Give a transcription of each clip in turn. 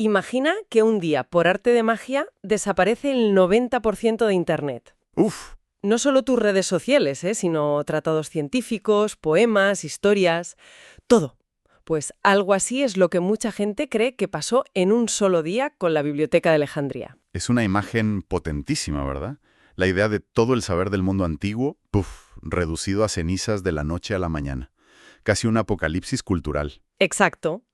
Imagina que un día, por arte de magia, desaparece el 90% de Internet. Uf, No solo tus redes sociales, sino tratados científicos, poemas, historias, todo. Pues algo así es lo que mucha gente cree que pasó en un solo día con la Biblioteca de Alejandría. es una imagen potentísima, ¿verdad? La idea de todo el saber del mundo antiguo, reducido a cenizas de la noche a la mañana. Casi un apocalipsis cultural. Exacto.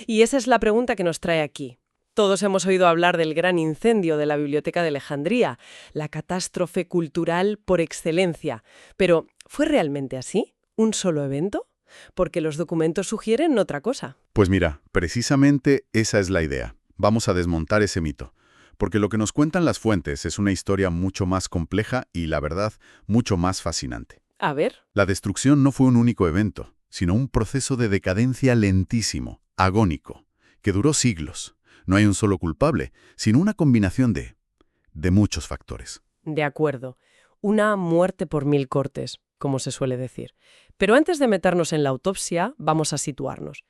Y esa es la pregunta que nos trae aquí. Todos hemos oído hablar del gran incendio de la Biblioteca de Alejandría, la catástrofe cultural por excelencia. Pero, ¿fue realmente así? ¿Un solo evento? Porque los documentos sugieren otra cosa. Pues mira, precisamente esa es la idea. Vamos a desmontar ese mito. Porque lo que nos cuentan las fuentes es una historia mucho más compleja y, la verdad, mucho más fascinante. A ver. La destrucción no fue un único evento, sino un proceso de decadencia lentísimo, agónico, que duró siglos. No hay un solo culpable, sino una combinación de muchos factores. De acuerdo. Una muerte por 1000 cortes, como se suele decir. Pero antes de meternos en la autopsia, vamos a situarnos.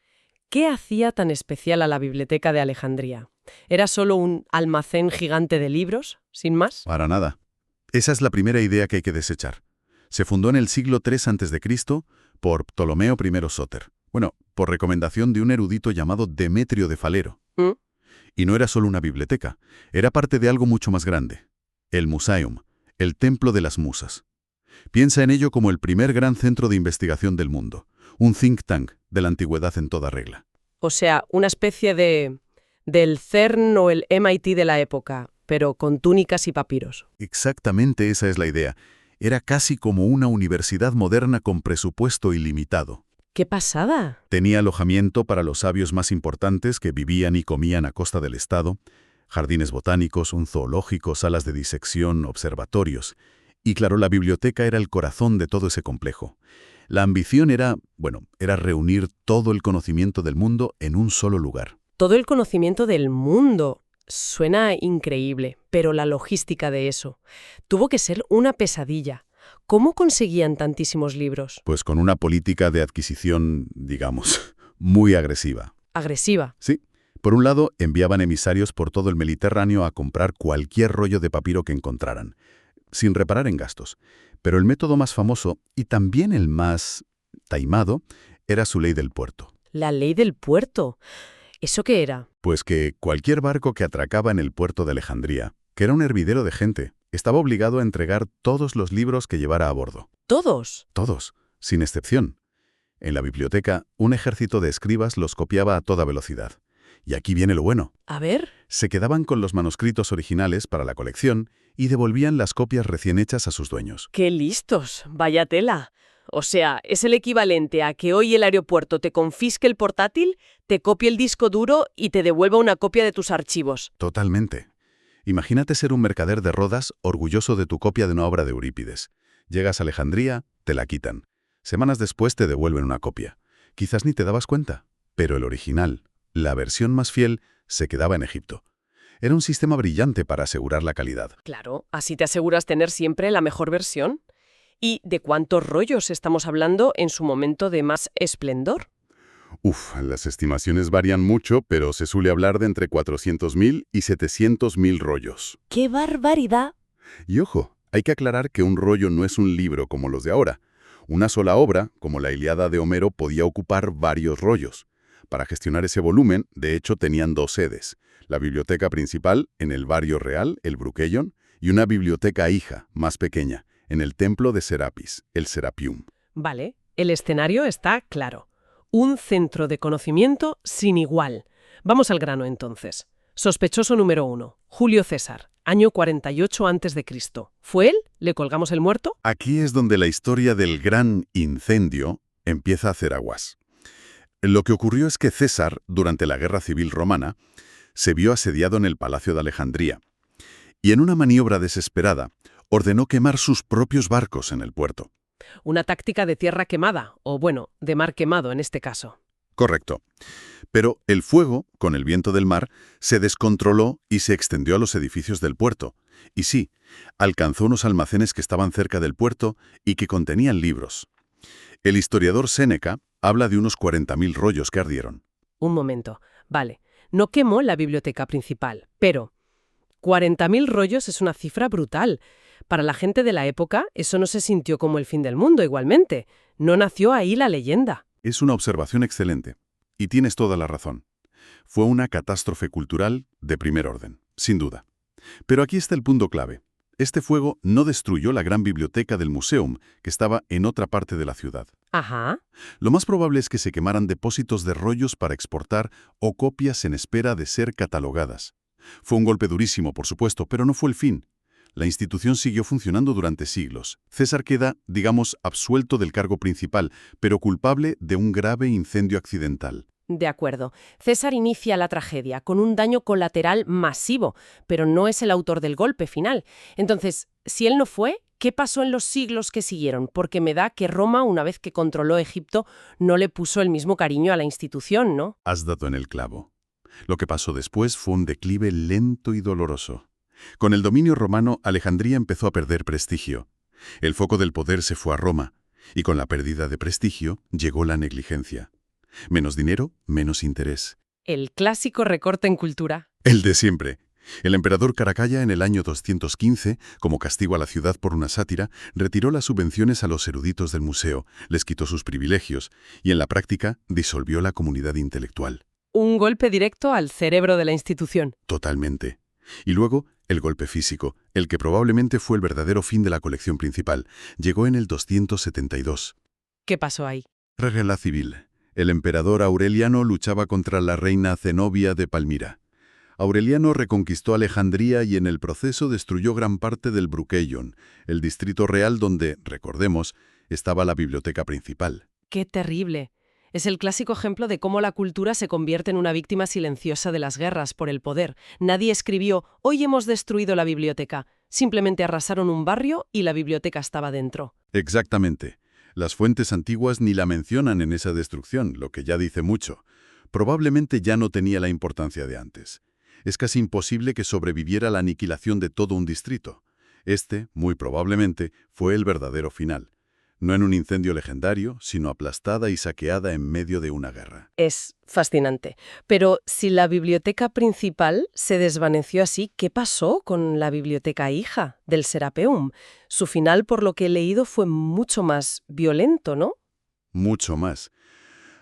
¿Qué hacía tan especial a la Biblioteca de Alejandría? ¿Era solo un almacén gigante de libros, sin más? Para nada. Esa es la primera idea que hay que desechar. Se fundó en el siglo III a.C. por Ptolomeo I Sóter. Bueno, por recomendación de un erudito llamado Demetrio de Falero. ¿Mm? Y no era solo una biblioteca, era parte de algo mucho más grande. El Museum, el Templo de las Musas. Piensa en ello como el primer gran centro de investigación del mundo, un think tank de la antigüedad en toda regla. O sea, una especie del CERN o el MIT de la época, pero con túnicas y papiros. Exactamente esa es la idea. Era casi como una universidad moderna con presupuesto ilimitado. ¡Qué pasada! Tenía alojamiento para los sabios más importantes que vivían y comían a costa del Estado, jardines botánicos, un zoológico, salas de disección, observatorios. Y claro, la biblioteca era el corazón de todo ese complejo. La ambición era reunir todo el conocimiento del mundo en un solo lugar. Todo el conocimiento del mundo. Suena increíble, pero la logística de eso tuvo que ser una pesadilla. ¿Cómo conseguían tantísimos libros? Pues con una política de adquisición, digamos, muy agresiva. Agresiva. Sí. Por un lado, enviaban emisarios por todo el Mediterráneo a comprar cualquier rollo de papiro que encontraran, sin reparar en gastos. Pero el método más famoso, y también el más taimado, era su ley del puerto. La ley del puerto. ¿Eso qué era? Pues que cualquier barco que atracaba en el puerto de Alejandría, que era un hervidero de gente, estaba obligado a entregar todos los libros que llevara a bordo. ¿Todos? Todos, sin excepción. En la biblioteca, un ejército de escribas los copiaba a toda velocidad. Y aquí viene lo bueno. A ver. Se quedaban con los manuscritos originales para la colección y devolvían las copias recién hechas a sus dueños. ¡Qué listos! ¡Vaya tela! O sea, es el equivalente a que hoy el aeropuerto te confisque el portátil, te copie el disco duro y te devuelva una copia de tus archivos. Totalmente. Imagínate ser un mercader de Rodas orgulloso de tu copia de una obra de Eurípides. Llegas a Alejandría, te la quitan. Semanas después te devuelven una copia. Quizás ni te dabas cuenta, pero el original, la versión más fiel, se quedaba en Egipto. Era un sistema brillante para asegurar la calidad. Claro, así te aseguras tener siempre la mejor versión. ¿Y de cuántos rollos estamos hablando en su momento de más esplendor? Las estimaciones varían mucho, pero se suele hablar de entre 400.000 y 700.000 rollos. ¡Qué barbaridad! Y ojo, hay que aclarar que un rollo no es un libro como los de ahora. Una sola obra, como la Ilíada de Homero, podía ocupar varios rollos. Para gestionar ese volumen, de hecho, tenían dos sedes. La biblioteca principal, en el barrio real, el Bruquellón, y una biblioteca hija, más pequeña, en el templo de Serapis, el Serapium. Vale, el escenario está claro. Un centro de conocimiento sin igual. Vamos al grano entonces. Sospechoso número 1, Julio César, año 48 a.C. ¿Fue él? ¿Le colgamos el muerto? Aquí es donde la historia del gran incendio empieza a hacer aguas. Lo que ocurrió es que César, durante la Guerra Civil Romana, se vio asediado en el Palacio de Alejandría y en una maniobra desesperada ordenó quemar sus propios barcos en el puerto. Una táctica de tierra quemada, o bueno, de mar quemado en este caso. Correcto. Pero el fuego, con el viento del mar, se descontroló y se extendió a los edificios del puerto. Y sí, alcanzó unos almacenes que estaban cerca del puerto y que contenían libros. El historiador Séneca habla de unos 40.000 rollos que ardieron. Un momento. Vale. No quemó la biblioteca principal, pero 40.000 rollos es una cifra brutal. Para la gente de la época, eso no se sintió como el fin del mundo igualmente. No nació ahí la leyenda. Es una observación excelente. Y tienes toda la razón. Fue una catástrofe cultural de primer orden, sin duda. Pero aquí está el punto clave. Este fuego no destruyó la gran biblioteca del Museum, que estaba en otra parte de la ciudad. Ajá. Lo más probable es que se quemaran depósitos de rollos para exportar o copias en espera de ser catalogadas. Fue un golpe durísimo, por supuesto, pero no fue el fin. La institución siguió funcionando durante siglos. César queda, digamos, absuelto del cargo principal, pero culpable de un grave incendio accidental. De acuerdo. César inicia la tragedia con un daño colateral masivo, pero no es el autor del golpe final. Entonces, si él no fue, ¿qué pasó en los siglos que siguieron? Porque me da que Roma, una vez que controló Egipto, no le puso el mismo cariño a la institución, ¿no? Has dado en el clavo. Lo que pasó después fue un declive lento y doloroso. Con el dominio romano, Alejandría empezó a perder prestigio. El foco del poder se fue a Roma, y con la pérdida de prestigio llegó la negligencia. Menos dinero, menos interés. El clásico recorte en cultura. El de siempre. El emperador Caracalla, en el año 215, como castigo a la ciudad por una sátira, retiró las subvenciones a los eruditos del museo, les quitó sus privilegios y, en la práctica, disolvió la comunidad intelectual. Un golpe directo al cerebro de la institución. Totalmente. Y luego, el golpe físico, el que probablemente fue el verdadero fin de la colección principal, llegó en el 272. ¿Qué pasó ahí? Guerra civil. El emperador Aureliano luchaba contra la reina Zenobia de Palmira. Aureliano reconquistó Alejandría y en el proceso destruyó gran parte del Bruqueion, el distrito real donde, recordemos, estaba la biblioteca principal. ¡Qué terrible! Es el clásico ejemplo de cómo la cultura se convierte en una víctima silenciosa de las guerras por el poder. Nadie escribió, hoy hemos destruido la biblioteca. Simplemente arrasaron un barrio y la biblioteca estaba dentro. Exactamente. Las fuentes antiguas ni la mencionan en esa destrucción, lo que ya dice mucho. Probablemente ya no tenía la importancia de antes. Es casi imposible que sobreviviera la aniquilación de todo un distrito. Este, muy probablemente, fue el verdadero final. No en un incendio legendario, sino aplastada y saqueada en medio de una guerra. Es fascinante. Pero si la biblioteca principal se desvaneció así, ¿qué pasó con la biblioteca hija del Serapeum? Su final, por lo que he leído, fue mucho más violento, ¿no? Mucho más.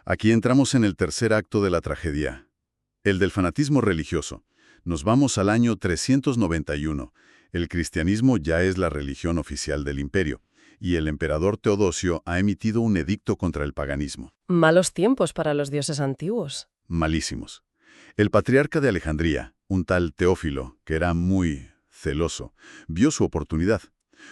Aquí entramos en el tercer acto de la tragedia, el del fanatismo religioso. Nos vamos al año 391. El cristianismo ya es la religión oficial del imperio. Y el emperador Teodosio ha emitido un edicto contra el paganismo. Malos tiempos para los dioses antiguos. Malísimos. El patriarca de Alejandría, un tal Teófilo, que era muy celoso, vio su oportunidad.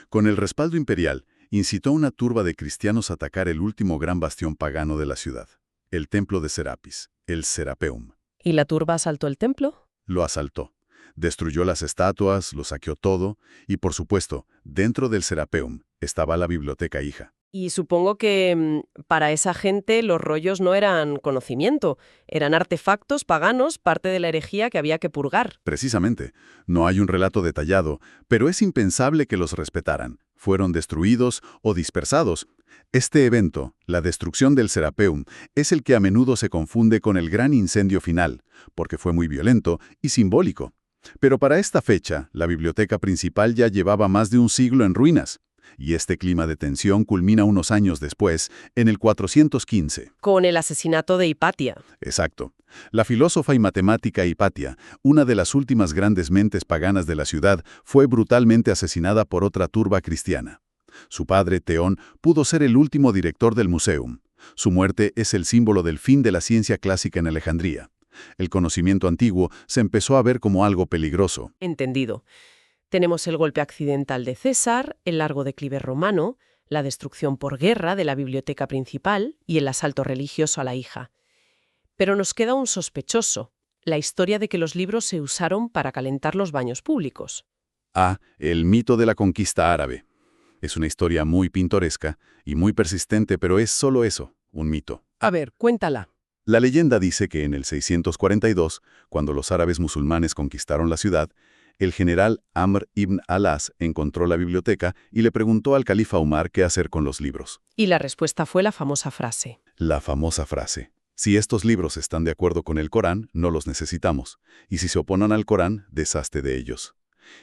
Con el respaldo imperial, incitó a una turba de cristianos a atacar el último gran bastión pagano de la ciudad, el templo de Serapis, el Serapeum. ¿Y la turba asaltó el templo? Lo asaltó. Destruyó las estatuas, lo saqueó todo, y por supuesto, dentro del Serapeum estaba la biblioteca hija. Y supongo que para esa gente los rollos no eran conocimiento, eran artefactos paganos, parte de la herejía que había que purgar. Precisamente, no hay un relato detallado, pero es impensable que los respetaran. Fueron destruidos o dispersados. Este evento, la destrucción del Serapeum, es el que a menudo se confunde con el gran incendio final, porque fue muy violento y simbólico. Pero para esta fecha, la biblioteca principal ya llevaba más de un siglo en ruinas. Y este clima de tensión culmina unos años después, en el 415. Con el asesinato de Hipatia. Exacto. La filósofa y matemática Hipatia, una de las últimas grandes mentes paganas de la ciudad, fue brutalmente asesinada por otra turba cristiana. Su padre, Teón, pudo ser el último director del Museum. Su muerte es el símbolo del fin de la ciencia clásica en Alejandría. El conocimiento antiguo se empezó a ver como algo peligroso. Entendido. Tenemos el golpe accidental de César, el largo declive romano, la destrucción por guerra de la biblioteca principal y el asalto religioso a la hija. Pero nos queda un sospechoso, la historia de que los libros se usaron para calentar los baños públicos. El mito de la conquista árabe. Es una historia muy pintoresca y muy persistente, pero es solo eso, un mito. A ver, cuéntala. La leyenda dice que en el 642, cuando los árabes musulmanes conquistaron la ciudad, el general Amr ibn al-As encontró la biblioteca y le preguntó al califa Umar qué hacer con los libros. Y la respuesta fue la famosa frase. La famosa frase. Si estos libros están de acuerdo con el Corán, no los necesitamos, y si se oponen al Corán, deshazte de ellos.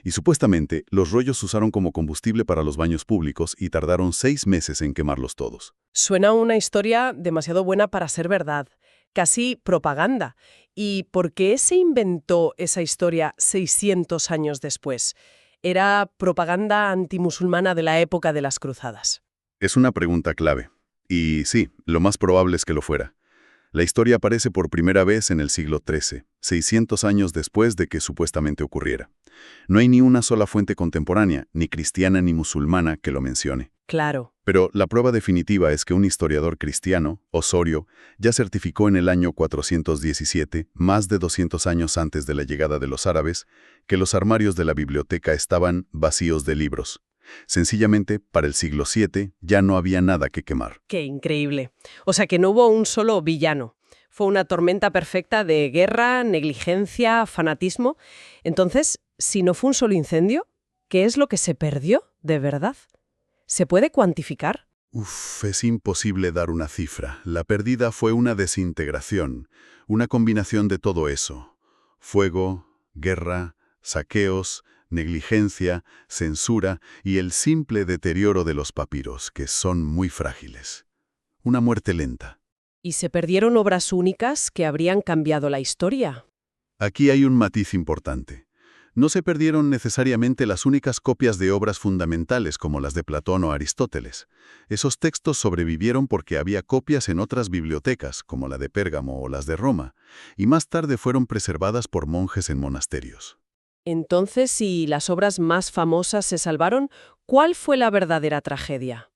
Y supuestamente, los rollos se usaron como combustible para los baños públicos y tardaron 6 meses en quemarlos todos. Suena una historia demasiado buena para ser verdad, casi propaganda. ¿Y por qué se inventó esa historia 600 años después? ¿Era propaganda antimusulmana de la época de las cruzadas? Es una pregunta clave. Y sí, lo más probable es que lo fuera. La historia aparece por primera vez en el siglo XIII, 600 años después de que supuestamente ocurriera. No hay ni una sola fuente contemporánea, ni cristiana ni musulmana, que lo mencione. Claro. Pero la prueba definitiva es que un historiador cristiano, Osorio, ya certificó en el año 417, más de 200 años antes de la llegada de los árabes, que los armarios de la biblioteca estaban vacíos de libros. Sencillamente, para el siglo VII ya no había nada que quemar. ¡Qué increíble! O sea que no hubo un solo villano. Fue una tormenta perfecta de guerra, negligencia, fanatismo. Entonces, si no fue un solo incendio, ¿qué es lo que se perdió de verdad? ¿Se puede cuantificar? Es imposible dar una cifra. La pérdida fue una desintegración, una combinación de todo eso. Fuego, guerra, saqueos, negligencia, censura y el simple deterioro de los papiros, que son muy frágiles. Una muerte lenta. ¿Y se perdieron obras únicas que habrían cambiado la historia? Aquí hay un matiz importante. No se perdieron necesariamente las únicas copias de obras fundamentales como las de Platón o Aristóteles. Esos textos sobrevivieron porque había copias en otras bibliotecas, como la de Pérgamo o las de Roma, y más tarde fueron preservadas por monjes en monasterios. Entonces, si las obras más famosas se salvaron, ¿cuál fue la verdadera tragedia?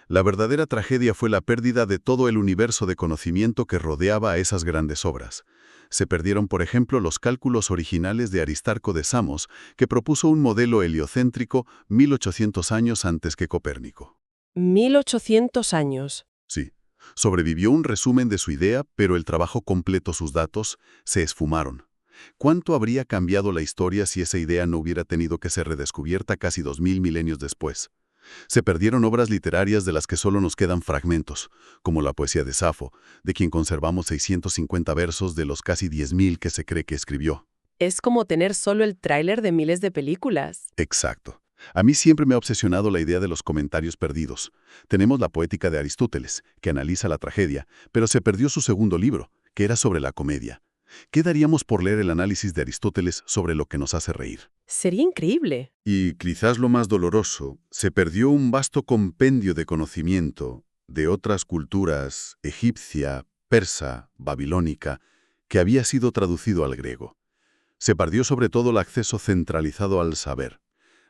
La verdadera tragedia fue la pérdida de todo el universo de conocimiento que rodeaba a esas grandes obras. Se perdieron, por ejemplo, los cálculos originales de Aristarco de Samos, que propuso un modelo heliocéntrico 1800 años antes que Copérnico. 1800 años. Sí, sobrevivió un resumen de su idea, pero el trabajo completo, sus datos, se esfumaron. ¿Cuánto habría cambiado la historia si esa idea no hubiera tenido que ser redescubierta casi 2000 milenios después? Se perdieron obras literarias de las que solo nos quedan fragmentos, como la poesía de Safo, de quien conservamos 650 versos de los casi 10.000 que se cree que escribió. Es como tener solo el tráiler de miles de películas. Exacto. A mí siempre me ha obsesionado la idea de los comentarios perdidos. Tenemos la Poética de Aristóteles, que analiza la tragedia, pero se perdió su segundo libro, que era sobre la comedia. ¿Qué daríamos por leer el análisis de Aristóteles sobre lo que nos hace reír? Sería increíble. Y quizás lo más doloroso, se perdió un vasto compendio de conocimiento de otras culturas, egipcia, persa, babilónica, que había sido traducido al griego. Se perdió sobre todo el acceso centralizado al saber,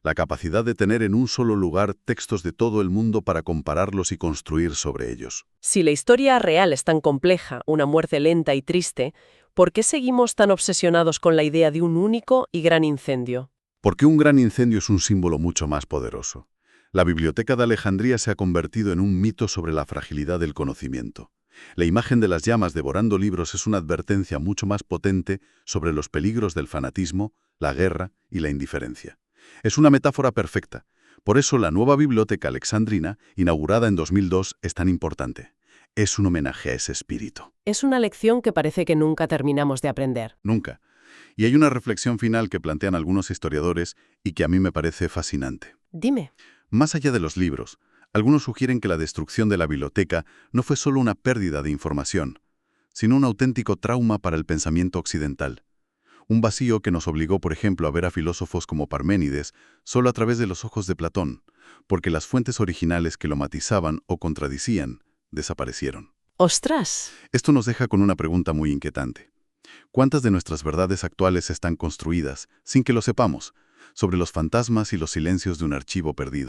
la capacidad de tener en un solo lugar textos de todo el mundo para compararlos y construir sobre ellos. Si la historia real es tan compleja, una muerte lenta y triste, ¿por qué seguimos tan obsesionados con la idea de un único y gran incendio? Porque un gran incendio es un símbolo mucho más poderoso. La Biblioteca de Alejandría se ha convertido en un mito sobre la fragilidad del conocimiento. La imagen de las llamas devorando libros es una advertencia mucho más potente sobre los peligros del fanatismo, la guerra y la indiferencia. Es una metáfora perfecta. Por eso la nueva Biblioteca Alexandrina, inaugurada en 2002, es tan importante. Es un homenaje a ese espíritu. Es una lección que parece que nunca terminamos de aprender. Nunca. Y hay una reflexión final que plantean algunos historiadores y que a mí me parece fascinante. Dime. Más allá de los libros, algunos sugieren que la destrucción de la biblioteca no fue solo una pérdida de información, sino un auténtico trauma para el pensamiento occidental. Un vacío que nos obligó, por ejemplo, a ver a filósofos como Parménides solo a través de los ojos de Platón, porque las fuentes originales que lo matizaban o contradicían desaparecieron. ¡Ostras! Esto nos deja con una pregunta muy inquietante. ¿Cuántas de nuestras verdades actuales están construidas, sin que lo sepamos, sobre los fantasmas y los silencios de un archivo perdido?